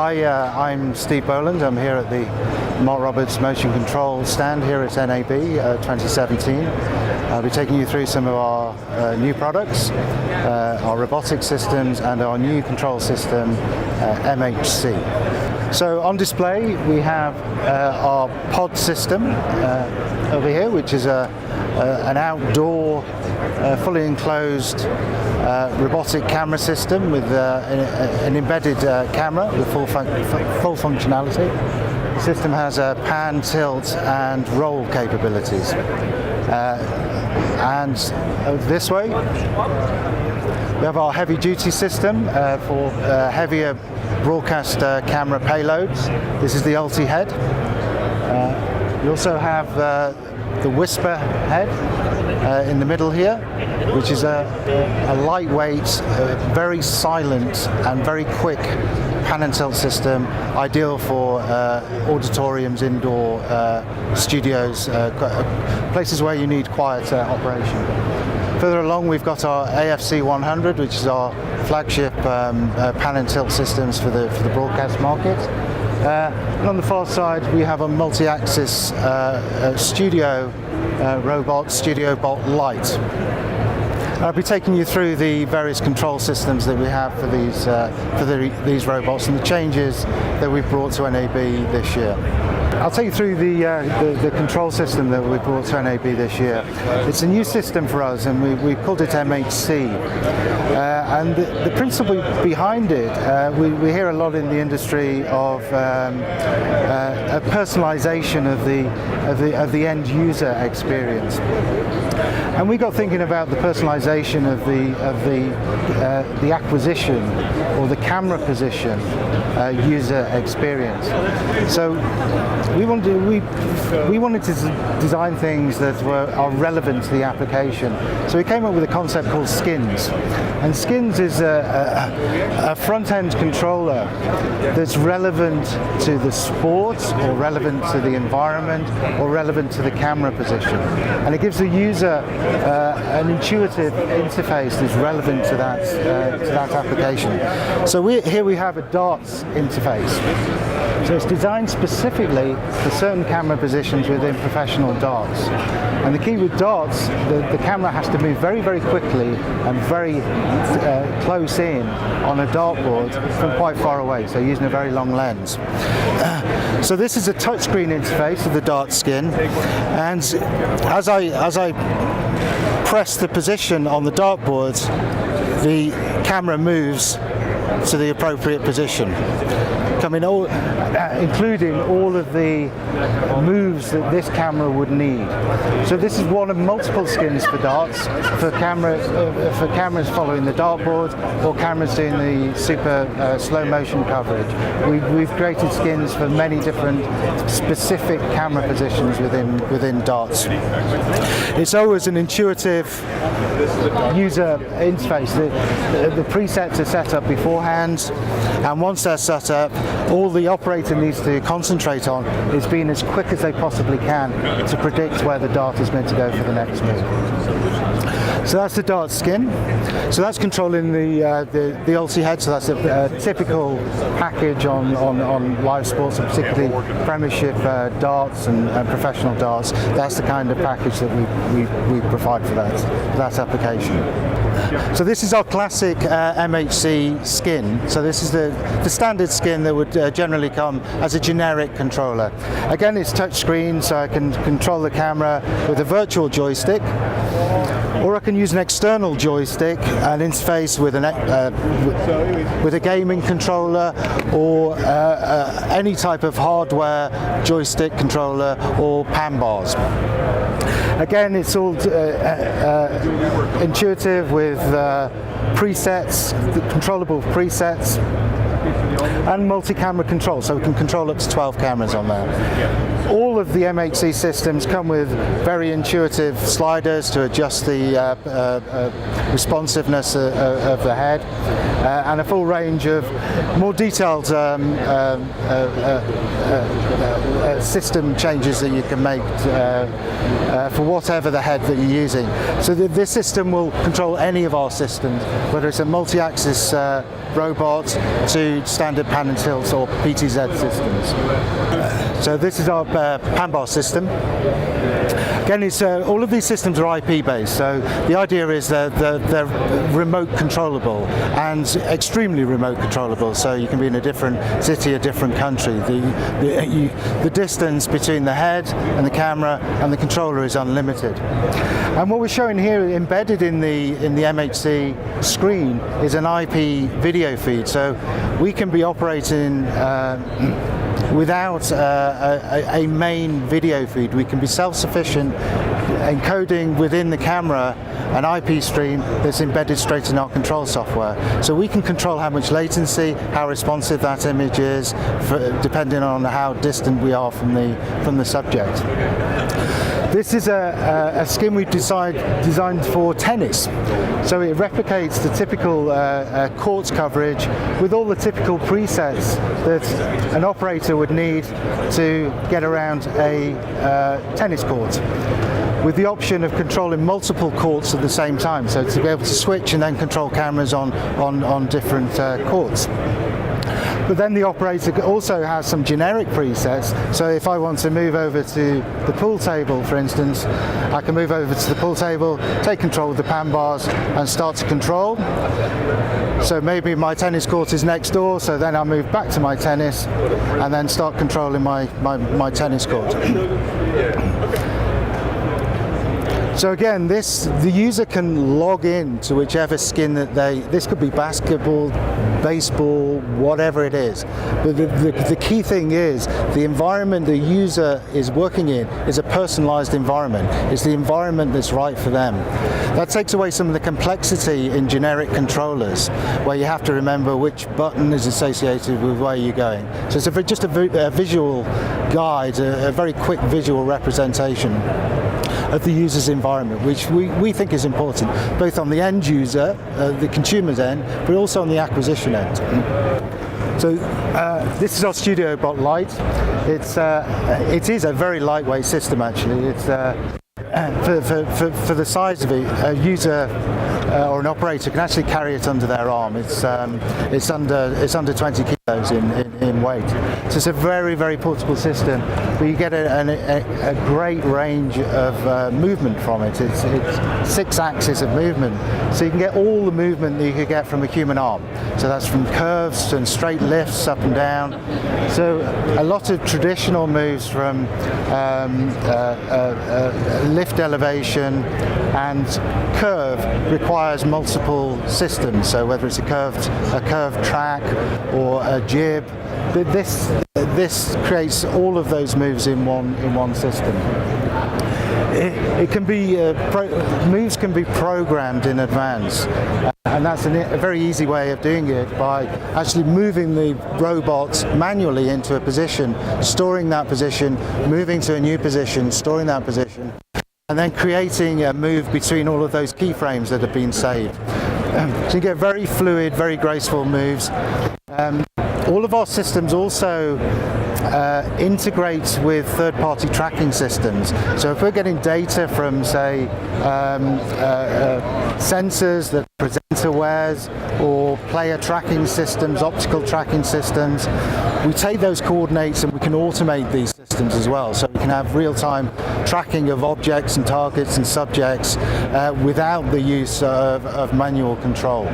Hi, I'm Steve Boland. I'm here at the Mark Roberts Motion Control stand here at NAB 2017. I'll be taking you through some of our new products, our robotic systems and our new control system, MHC. So on display we have our pod system over here, which is an outdoor, fully enclosed robotic camera system with an embedded camera with full functionality. The system has pan, tilt and roll capabilities. And this way we have our heavy duty system for heavier broadcast camera payloads. This is the Ulti-Head. We also have the Whisper head in the middle here, which is a lightweight, very silent and very quick pan and tilt system, ideal for auditoriums, indoor studios, places where you need quiet operation. Further along we've got our AFC 100, which is our flagship pan and tilt systems for the broadcast market. And on the far side we have a multi-axis studio robot, Studio Bot Lite. I'll be taking you through the various control systems that we have for these robots and the changes that we've brought to NAB this year. I'll take you through the control system that we brought to NAB this year. It's a new system for us, and we called it MHC. And the principle behind it, we hear a lot in the industry of a personalization of the end user experience. And we got thinking about the personalization of the acquisition or the camera position user experience. So we wanted to design things that are relevant to the application. So we came up with a concept called Skins. And Skins is a front-end controller that's relevant to the sport, or relevant to the environment, or relevant to the camera position. And it gives the user an intuitive interface that's relevant to that application. So here we have a darts interface. So it's designed specifically for certain camera positions within professional darts. And the key with darts, the camera has to move very, very quickly and very close in on a dartboard from quite far away, so using a very long lens. So this is a touchscreen interface of the dart skin, and as I press the position on the dartboard, the camera moves to the appropriate position, including all of the moves that this camera would need. So this is one of multiple skins for darts, for cameras following the dartboard, or cameras doing the super slow motion coverage. We've created skins for many different specific camera positions within darts. It's always an intuitive user interface. The presets are set up beforehand, and once they're set up, all the operator needs to concentrate on is being as quick as they possibly can to predict where the dart is meant to go for the next move. So that's the dart skin. So that's controlling the Ulti-Head. So that's a typical package on live sports, and particularly Premiership darts and professional darts. That's the kind of package that we provide for that application. So this is our classic MHC skin. So this is the standard skin that would generally come as a generic controller. Again, it's touchscreen, so I can control the camera with a virtual joystick, or I can use an external joystick and interface with a gaming controller, or any type of hardware joystick controller or pan bars. Again, it's all intuitive with presets, controllable presets, and multi-camera control, so we can control up to 12 cameras on there. All of the MHC systems come with very intuitive sliders to adjust the responsiveness of the head, and a full range of more detailed system changes that you can make for whatever the head that you're using. So this system will control any of our systems, whether it's a multi-axis robot to standard pan and tilt or PTZ systems. So this is our Handball system. Again, all of these systems are IP based, so the idea is that they're remote controllable and extremely remote controllable, so you can be in a different city, a different country. The distance between the head and the camera and the controller is unlimited. And what we're showing here embedded in the MHC screen is an IP video feed, so we can be operating without a main video feed. We can be self-sufficient, encoding within the camera an IP stream that's embedded straight in our control software. So we can control how much latency, how responsive that image is, depending on how distant we are from the subject. This is a skin we've designed for tennis. So it replicates the typical courts coverage with all the typical presets that an operator would need to get around a tennis court, with the option of controlling multiple courts at the same time, so to be able to switch and then control cameras on different courts. But then the operator also has some generic presets, so if I want to move over to the pool table, for instance, I can move over to the pool table, take control of the pan bars and start to control. So maybe my tennis court is next door, so then I'll move back to my tennis and then start controlling my tennis court. So again, the user can log in to whichever skin that this could be basketball, baseball, whatever it is. But the key thing is the environment the user is working in is a personalized environment. It's the environment that's right for them. That takes away some of the complexity in generic controllers, where you have to remember which button is associated with where you're going. So it's just a visual guide, a very quick visual representation of the user's environment, which we think is important, both on the end user, the consumer's end, but also on the acquisition end. So this is our Studio Bot Lite. It is a very lightweight system, actually. It's for the size of it, a user or an operator can actually carry it under their arm. It's under 20 kilos in weight. So it's a very, very portable system, but you get a great range of movement from it. It's 6 axes of movement, so you can get all the movement that you could get from a human arm. So that's from curves and straight lifts up and down. So a lot of traditional moves from lift elevation and curve requires multiple systems. So whether it's a curved track or a jib, this creates all of those moves in one system. It can be moves can be programmed in advance, and that's a very easy way of doing it by actually moving the robot manually into a position, storing that position, moving to a new position, storing that position, and then creating a move between all of those keyframes that have been saved. So you get very fluid, very graceful moves. All of our systems also integrate with third-party tracking systems. So if we're getting data from, say, sensors that presenter wears or player tracking systems, optical tracking systems, we take those coordinates and we can automate these systems as well. So we can have real-time tracking of objects and targets and subjects without the use of manual control.